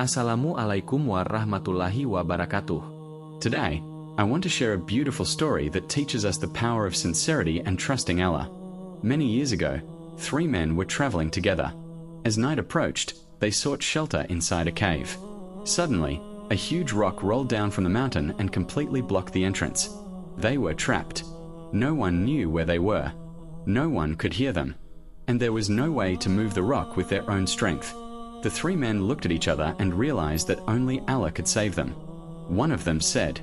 Assalamualaikum warahmatullahi wabarakatuh. Today, I want to share a beautiful story that teaches us the power of sincerity and trusting Allah. Many years ago, 3 men were traveling together. As night approached, they sought shelter inside a cave. Suddenly, a huge rock rolled down from the mountain and completely blocked the entrance. They were trapped. No one knew where they were. No one could hear them. And there was no way to move the rock with their own strength. The 3 men looked at each other and realized that only Allah could save them. One of them said,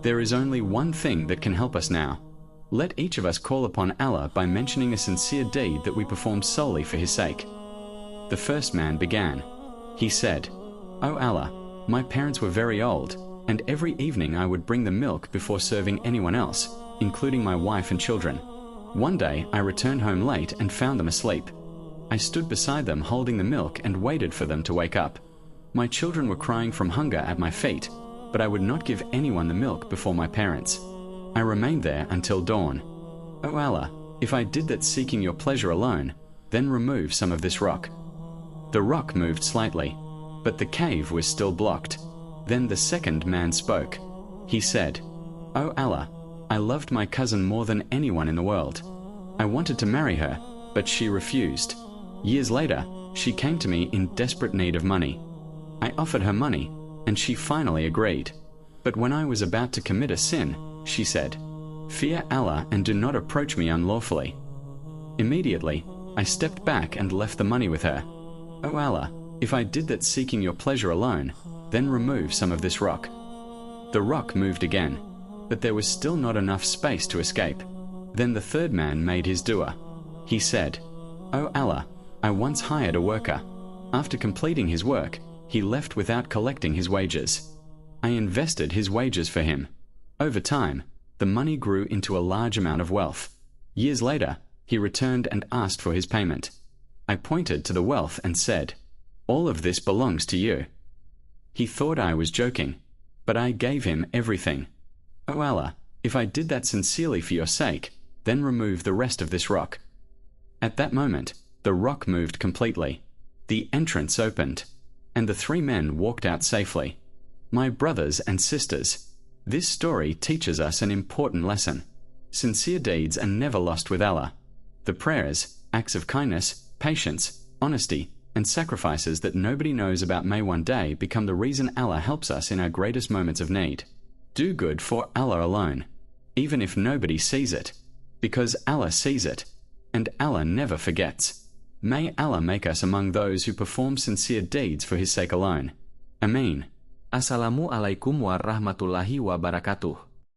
"There is only one thing that can help us now. Let each of us call upon Allah by mentioning a sincere deed that we perform solely for His sake." The first man began. He said, "O Allah, my parents were very old, and every evening I would bring them milk before serving anyone else, including my wife and children. One day I returned home late and found them asleep. I stood beside them holding the milk and waited for them to wake up. My children were crying from hunger at my feet, but I would not give anyone the milk before my parents. I remained there until dawn. O Allah, if I did that seeking your pleasure alone, then remove some of this rock." The rock moved slightly, but the cave was still blocked. Then the second man spoke. He said, "O Allah, I loved my cousin more than anyone in the world. I wanted to marry her, but she refused. Years later, she came to me in desperate need of money. I offered her money, and she finally agreed. But when I was about to commit a sin, she said, 'Fear Allah and do not approach me unlawfully.' Immediately, I stepped back and left the money with her. O Allah, if I did that seeking your pleasure alone, then remove some of this rock." The rock moved again, but there was still not enough space to escape. Then the third man made his dua. He said, "O Allah, I once hired a worker. After completing his work, he left without collecting his wages. I invested his wages for him. Over time, the money grew into a large amount of wealth. Years later, he returned and asked for his payment. I pointed to the wealth and said, 'All of this belongs to you.' He thought I was joking, but I gave him everything. O Allah, if I did that sincerely for your sake, then remove the rest of this rock." At that moment, the rock moved completely. The entrance opened, and the 3 men walked out safely. My brothers and sisters, this story teaches us an important lesson. Sincere deeds are never lost with Allah. The prayers, acts of kindness, patience, honesty, and sacrifices that nobody knows about may one day become the reason Allah helps us in our greatest moments of need. Do good for Allah alone, even if nobody sees it, because Allah sees it, and Allah never forgets. May Allah make us among those who perform sincere deeds for His sake alone. Ameen. Assalamualaikum warahmatullahi wabarakatuh.